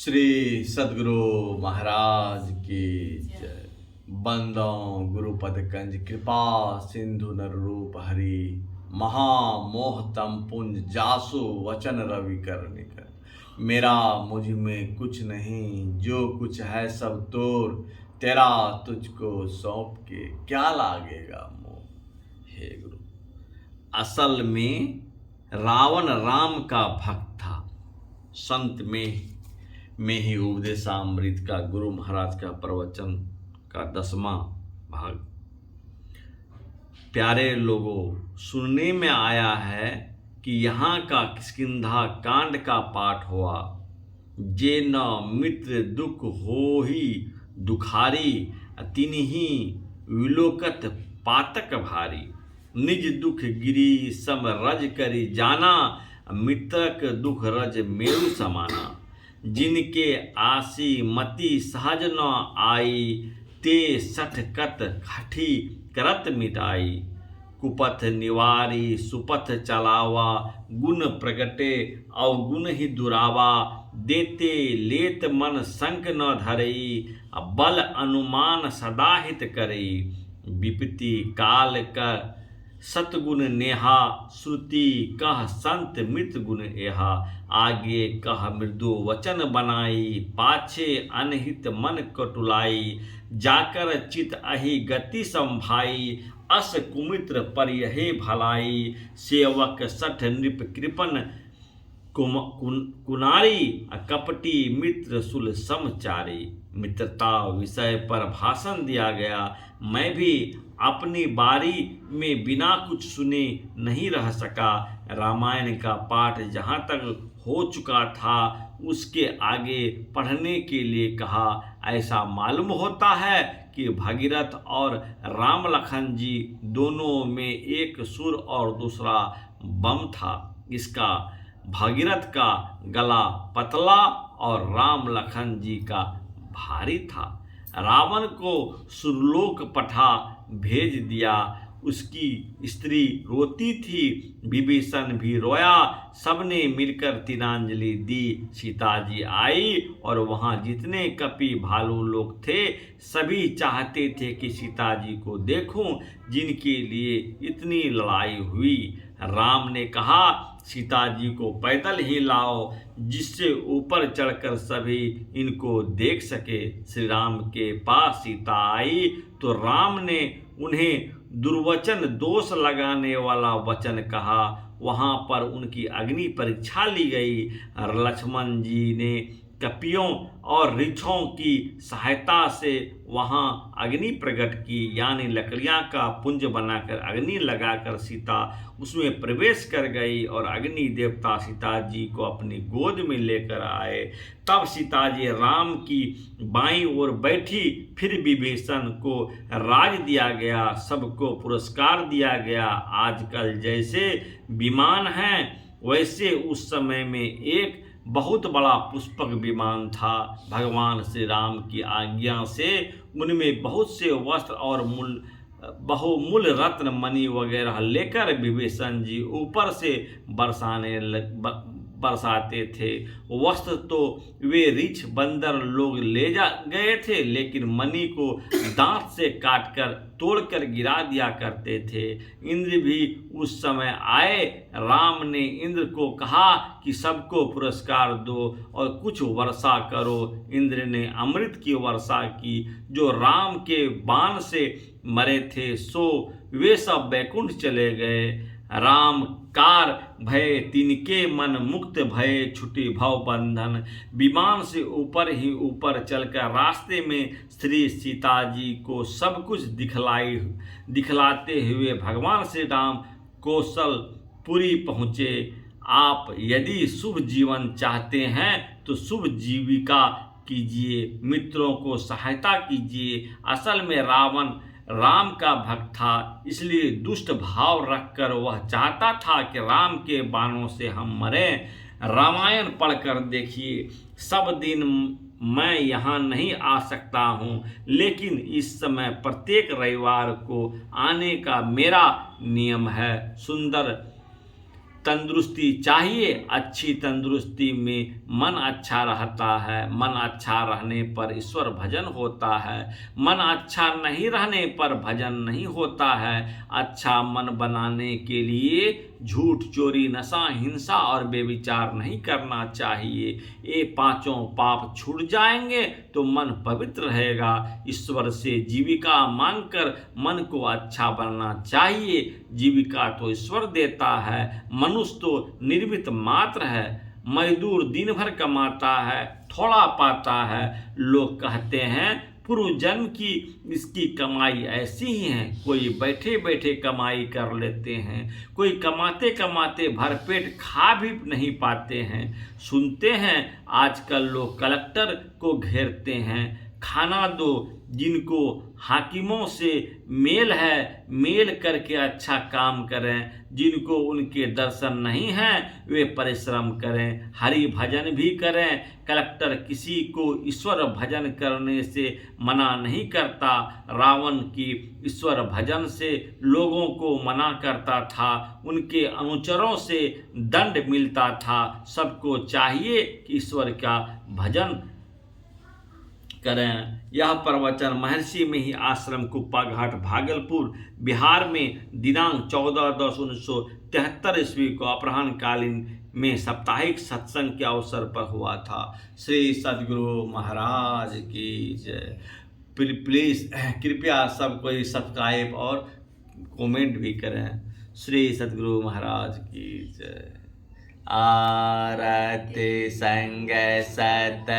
श्री सद्गुरु महाराज की जय। बंदो गुरुपद कंज कृपा सिंधु नर रूप हरि महामोहतम पुंज जासु वचन रवि कर मेरा मुझ में कुछ नहीं, जो कुछ है सब तोर, तेरा तुझको सौंप के क्या लागेगा मोह। हे गुरु, असल में रावण राम का भक्त था। संत में ही उपदेशामृत का गुरु महाराज का प्रवचन का 10वां भाग। प्यारे लोगों, सुनने में आया है कि यहाँ का किष्किंधा कांड का पाठ हुआ। जे न मित्र दुख हो ही दुखारी, तिन्ही विलोकत पातक भारी। निज दुख गिरी सम रज करी जाना, मित्रक दुख रज मेरु समाना। जिनके आसी मति सहज न आई, ते सठ कत खठी करत मिटाई। कुपथ निवारी सुपथ चलावा, गुण प्रगटे अवगुण ही दुरावा। देते लेत मन संक न धरई, बल अनुमान सदा हित करई। विपत्ति काल कर सतगुण नेहा, श्रुति कह संत मृत गुण एहा। आगे कह मृदु वचन बनाई, पाछे अनहित मन कटुलाई। जाकर चित अहि गति संभाई, अस कुमित्र पर यहे भलाई। सेवक सठ नृप कृपन कुनारी, कपटी मित्र सुल समचारी। मित्रता विषय पर भाषण दिया गया। मैं भी अपनी बारी में बिना कुछ सुने नहीं रह सका। रामायण का पाठ जहाँ तक हो चुका था, उसके आगे पढ़ने के लिए कहा। ऐसा मालूम होता है कि भगीरथ और राम लखन जी दोनों में एक सुर और दूसरा बम था। इसका भगीरथ का गला पतला और राम लखन जी का भारी था। रावण को सुरलोक पठा भेज दिया। उसकी स्त्री रोती थी, विभीषण भी रोया। सबने मिलकर तिलांजलि दी। सीता जी आई और वहाँ जितने कपि भालू लोग थे, सभी चाहते थे कि सीता जी को देखूं, जिनके लिए इतनी लड़ाई हुई। राम ने कहा, सीता जी को पैदल ही लाओ, जिससे ऊपर चढ़कर सभी इनको देख सके। श्री राम के पास सीता आई तो राम ने उन्हें दुर्वचन दोष लगाने वाला वचन कहा। वहाँ पर उनकी अग्नि परीक्षा ली गई। लक्ष्मण जी ने कपियों और ऋक्षों की सहायता से वहाँ अग्नि प्रकट की, यानी लकड़ियाँ का पुंज बनाकर अग्नि लगाकर सीता उसमें प्रवेश कर गई और अग्नि देवता सीता जी को अपनी गोद में लेकर आए। तब सीता जी राम की बाईं ओर बैठी। फिर विभीषण को राज दिया गया, सबको पुरस्कार दिया गया। आजकल जैसे विमान हैं, वैसे उस समय में एक बहुत बड़ा पुष्पक विमान था। भगवान श्री राम की आज्ञा से उनमें बहुत से वस्त्र और बहुमूल्य रत्न मणि वगैरह लेकर विभीषण जी ऊपर से बरसाते थे। वस्त्र तो वे रीछ बंदर लोग ले जा गए थे, लेकिन मणि को दांत से काटकर तोड़कर गिरा दिया करते थे। इंद्र भी उस समय आए। राम ने इंद्र को कहा कि सबको पुरस्कार दो और कुछ वर्षा करो। इंद्र ने अमृत की वर्षा की। जो राम के बाण से मरे थे, सो वे सब बैकुंठ चले गए। राम कार भय तिनके मन, मुक्त भय छुटी भव बंधन। विमान से ऊपर ही ऊपर चलकर रास्ते में श्री सीता जी को सब कुछ दिखलाते हुए भगवान श्री राम कौशलपुरी पहुँचे। आप यदि शुभ जीवन चाहते हैं तो शुभ जीविका कीजिए, मित्रों को सहायता कीजिए। असल में रावण राम का भक्त था, इसलिए दुष्ट भाव रखकर वह चाहता था कि राम के बाणों से हम मरें। रामायण पढ़कर देखिए। सब दिन मैं यहाँ नहीं आ सकता हूँ, लेकिन इस समय प्रत्येक रविवार को आने का मेरा नियम है। सुंदर तंदुरुस्ती चाहिए। अच्छी तंदुरुस्ती में मन अच्छा रहता है। मन अच्छा रहने पर ईश्वर भजन होता है। मन अच्छा नहीं रहने पर भजन नहीं होता है। अच्छा मन बनाने के लिए झूठ, चोरी, नशा, हिंसा और बेविचार नहीं करना चाहिए। ये पांचों पाप छूट जाएंगे तो मन पवित्र रहेगा। ईश्वर से जीविका मांगकर मन को अच्छा बनना चाहिए। जीविका तो ईश्वर देता है, मनुष्य तो निर्मित मात्र है। मजदूर दिन भर कमाता है, थोड़ा पाता है। लोग कहते हैं पूर्व जन्म की इसकी कमाई ऐसी ही है। कोई बैठे बैठे कमाई कर लेते हैं, कोई कमाते कमाते भरपेट खा भी नहीं पाते हैं। सुनते हैं आजकल लोग कलेक्टर को घेरते हैं, खाना दो। जिनको हाकिमों से मेल है, मेल करके अच्छा काम करें। जिनको उनके दर्शन नहीं हैं वे परिश्रम करें, हरि भजन भी करें। कलेक्टर किसी को ईश्वर भजन करने से मना नहीं करता। रावण की ईश्वर भजन से लोगों को मना करता था, उनके अनुचरों से दंड मिलता था। सबको चाहिए कि ईश्वर का भजन करें। यह प्रवचन महर्षि में ही आश्रम कुप्पा घाट भागलपुर बिहार में दिनांक 14/10/1973 ईस्वी को अपराह्नकालीन में साप्ताहिक सत्संग के अवसर पर हुआ था। श्री सद्गुरु महाराज की जय। प्लीज़ कृपया सब कोई सब्सक्राइब और कमेंट भी करें। श्री सद्गुरु महाराज की जय। आरती संग सत